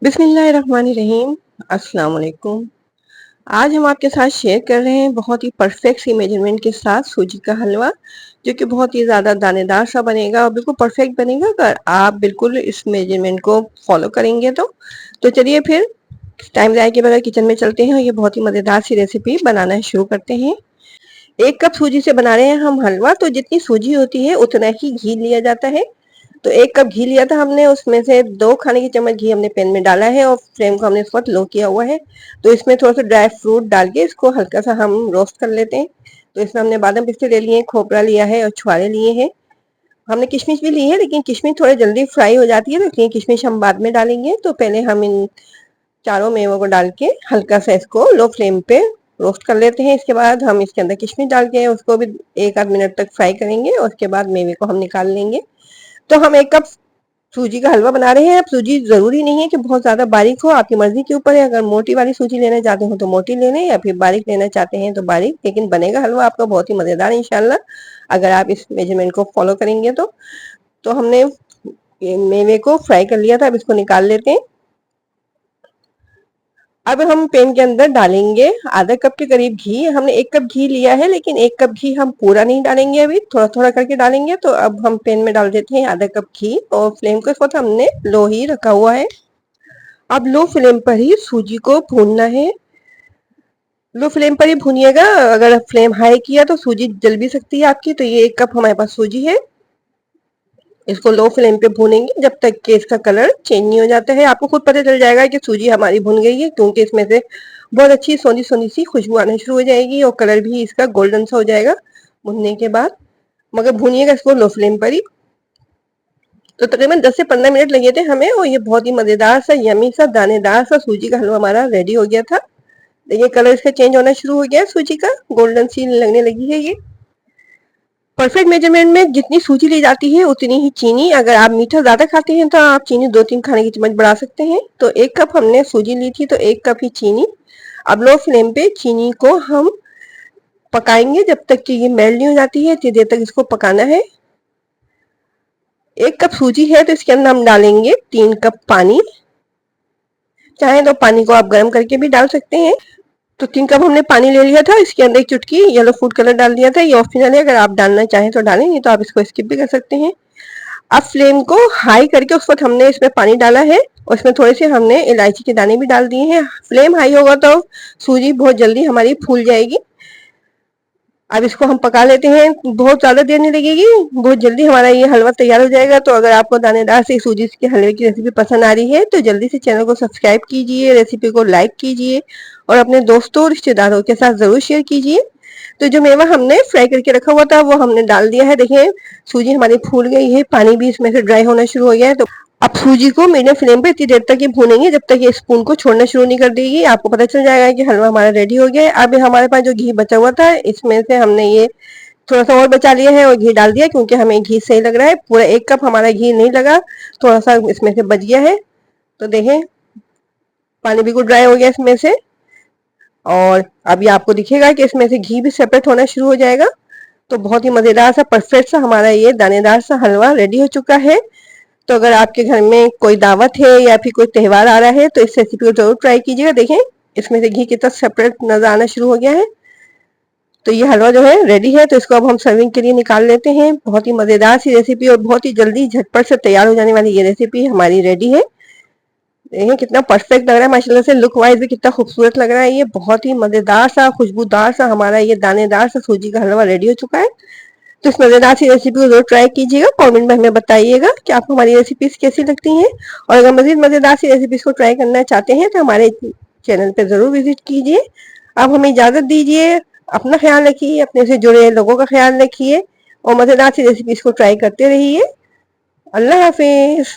बिस्मिल्लाहिर्रहमानिर्रहीम। अस्सलाम वालेकुम। आज हम आपके साथ शेयर कर रहे हैं बहुत ही परफेक्ट सी मेजरमेंट के साथ सूजी का हलवा, जो कि बहुत ही ज़्यादा दानेदार सा बनेगा और बिल्कुल परफेक्ट बनेगा अगर आप बिल्कुल इस मेजरमेंट को फॉलो करेंगे तो चलिए फिर टाइम ज़ाया किए बगैर किचन में चलते हैं और ये बहुत ही मज़ेदार सी रेसिपी बनाना शुरू करते हैं। 1 कप सूजी से बना रहे हैं हम हलवा, तो जितनी सूजी होती है उतना ही घी लिया जाता है। तो 1 कप घी लिया था हमने, उसमें से 2 खाने की चम्मच घी हमने पैन में डाला है और फ्लेम को हमने इस वक्त लो किया हुआ है। तो इसमें थोड़ा सा ड्राई फ्रूट डाल के इसको हल्का सा हम रोस्ट कर लेते हैं। तो इसमें हमने बादाम पिस्ते ले लिए हैं, खोपरा लिया है और छुआरे लिए हैं। हमने किशमिश भी ली है, लेकिन किशमिश थोड़े जल्दी फ्राई हो जाती है, तो इसलिए किशमिश हम बाद में डालेंगे। तो पहले हम इन चारों मेवों को डाल के हल्का सा इसको लो फ्लेम पे रोस्ट कर लेते हैं। इसके बाद हम इसके अंदर किशमिश डाल के उसको भी 1 आध मिनट तक फ्राई करेंगे और उसके बाद मेवे को हम निकाल लेंगे। तो हम 1 कप सूजी का हलवा बना रहे हैं। अब सूजी ज़रूरी नहीं है कि बहुत ज़्यादा बारीक हो, आपकी मर्ज़ी के ऊपर है। अगर मोटी वाली सूजी लेना चाहते हो तो मोटी ले लें या फिर बारीक लेना चाहते हैं तो बारीक, लेकिन बनेगा हलवा आपका बहुत ही मज़ेदार इंशाल्लाह, अगर आप इस मेजरमेंट को फॉलो करेंगे तो। तो हमने ये मेवे को फ्राई कर लिया था, अब इसको निकाल लेते हैं। अब हम पैन के अंदर डालेंगे आधा कप के करीब घी। हमने 1 कप घी लिया है, लेकिन 1 कप घी हम पूरा नहीं डालेंगे, अभी थोड़ा थोड़ा करके डालेंगे। तो अब हम पैन में डाल देते हैं आधा कप घी और फ्लेम को इस वक्त हमने लो ही रखा हुआ है। अब लो फ्लेम पर ही सूजी को भूनना है। लो फ्लेम पर ही भूनिएगा, अगर फ्लेम हाई किया तो सूजी जल भी सकती है आपकी। तो ये 1 कप हमारे पास सूजी है, इसको लो फ्लेम पे भूनेंगे जब तक कि इसका कलर चेंज नहीं हो जाता है। आपको खुद पता चल जाएगा कि सूजी हमारी भुन गई है, क्योंकि इसमें से बहुत अच्छी सोनी सोनी सी खुशबू आना शुरू हो जाएगी और कलर भी इसका गोल्डन सा हो जाएगा भुनने के बाद। मगर भूनिएगा इसको लो फ्लेम पर ही। तो तकरीबन 10 से 15 मिनट लगे थे हमें और ये बहुत ही मजेदार सा यमी सा दानेदार सा सूजी का हलवा हमारा रेडी हो गया था। देखिए कलर इसका चेंज होना शुरू हो गया है, सूजी का गोल्डन सी लगने लगी है ये। परफेक्ट मेजरमेंट में जितनी सूजी ली जाती है उतनी ही चीनी। अगर आप मीठा ज्यादा खाते हैं तो आप चीनी 2-3 खाने की चम्मच बढ़ा सकते हैं। तो 1 कप हमने सूजी ली थी, तो 1 कप ही चीनी। अब लो फ्लेम पे चीनी को हम पकाएंगे जब तक कि ये मेल्ट नहीं हो जाती है, इतनी देर तक इसको पकाना है। 1 कप सूजी है तो इसके अंदर हम डालेंगे 3 कप पानी। चाहे तो पानी को आप गर्म करके भी डाल सकते हैं। तो 3 कप हमने पानी ले लिया था, इसके अंदर 1 चुटकी येलो फूड कलर डाल दिया था। ये ऑप्शनल है, अगर आप डालना चाहें तो डालें, नहीं तो आप इसको स्किप भी कर सकते हैं। अब फ्लेम को हाई करके उस वक्त हमने इसमें पानी डाला है और इसमें थोड़े से हमने इलायची के दाने भी डाल दिए हैं। फ्लेम हाई होगा तो सूजी बहुत जल्दी हमारी फूल जाएगी। अब इसको हम पका लेते हैं, बहुत ज़्यादा देर नहीं लगेगी, बहुत जल्दी हमारा ये हलवा तैयार हो जाएगा। तो अगर आपको दानेदार से सूजी के हलवे की रेसिपी पसंद आ रही है तो जल्दी से चैनल को सब्सक्राइब कीजिए, रेसिपी को लाइक कीजिए और अपने दोस्तों और रिश्तेदारों के साथ ज़रूर शेयर कीजिए। तो जो मेवा हमने फ्राई करके रखा हुआ था वो हमने डाल दिया है। देखिए सूजी हमारी फूल गई है, पानी भी इसमें से ड्राई होना शुरू हो गया है। तो अब सूजी को मीडियम फ्लेम पे इतनी देर तक ही भूनेंगे जब तक ये स्पून को छोड़ना शुरू नहीं कर देगी। आपको पता चल जाएगा कि हलवा हमारा रेडी हो गया है। अब हमारे पास जो घी बचा हुआ था इसमें से हमने ये थोड़ा सा और बचा लिया है और घी डाल दिया, क्योंकि हमें घी सही लग रहा है। पूरा 1 कप हमारा घी नहीं लगा, थोड़ा सा इसमें से बच गया है। तो देखें पानी बिल्कुल ड्राई हो गया इसमें से और अभी आपको दिखेगा कि इसमें से घी भी सेपरेट होना शुरू हो जाएगा। तो बहुत ही मजेदार सा परफेक्ट सा हमारा ये दानेदार सा हलवा रेडी हो चुका है। तो अगर आपके घर में कोई दावत है या फिर कोई त्यौहार आ रहा है तो इस रेसिपी को जरूर ट्राई कीजिएगा। देखें इसमें से घी कितना सेपरेट नजर आना शुरू हो गया है। तो ये हलवा जो है रेडी है, तो इसको अब हम सर्विंग के लिए निकाल लेते हैं। बहुत ही मजेदार सी रेसिपी और बहुत ही जल्दी झटपट से तैयार हो जाने वाली ये रेसिपी हमारी रेडी है। देखिए कितना परफेक्ट लग रहा है, माशाल्लाह से लुक वाइज भी कितना खूबसूरत लग रहा है। ये बहुत ही मजेदार सा खुशबूदार सा हमारा ये दानेदार सा सूजी का हलवा रेडी हो चुका है। तो इस मजेदार सी रेसिपी को जरूर ट्राई कीजिएगा, कमेंट में हमें बताइएगा कि आपको हमारी रेसिपीज कैसी लगती हैं। और अगर मजीद मजेदार सी रेसिपीज को ट्राई करना चाहते हैं तो हमारे चैनल पर जरूर विजिट कीजिए। आप हमें इजाजत दीजिए, अपना ख्याल रखिए, अपने से जुड़े लोगों का ख्याल रखिए और मजेदार सी रेसिपीज को ट्राई करते रहिए। अल्लाह हाफिज।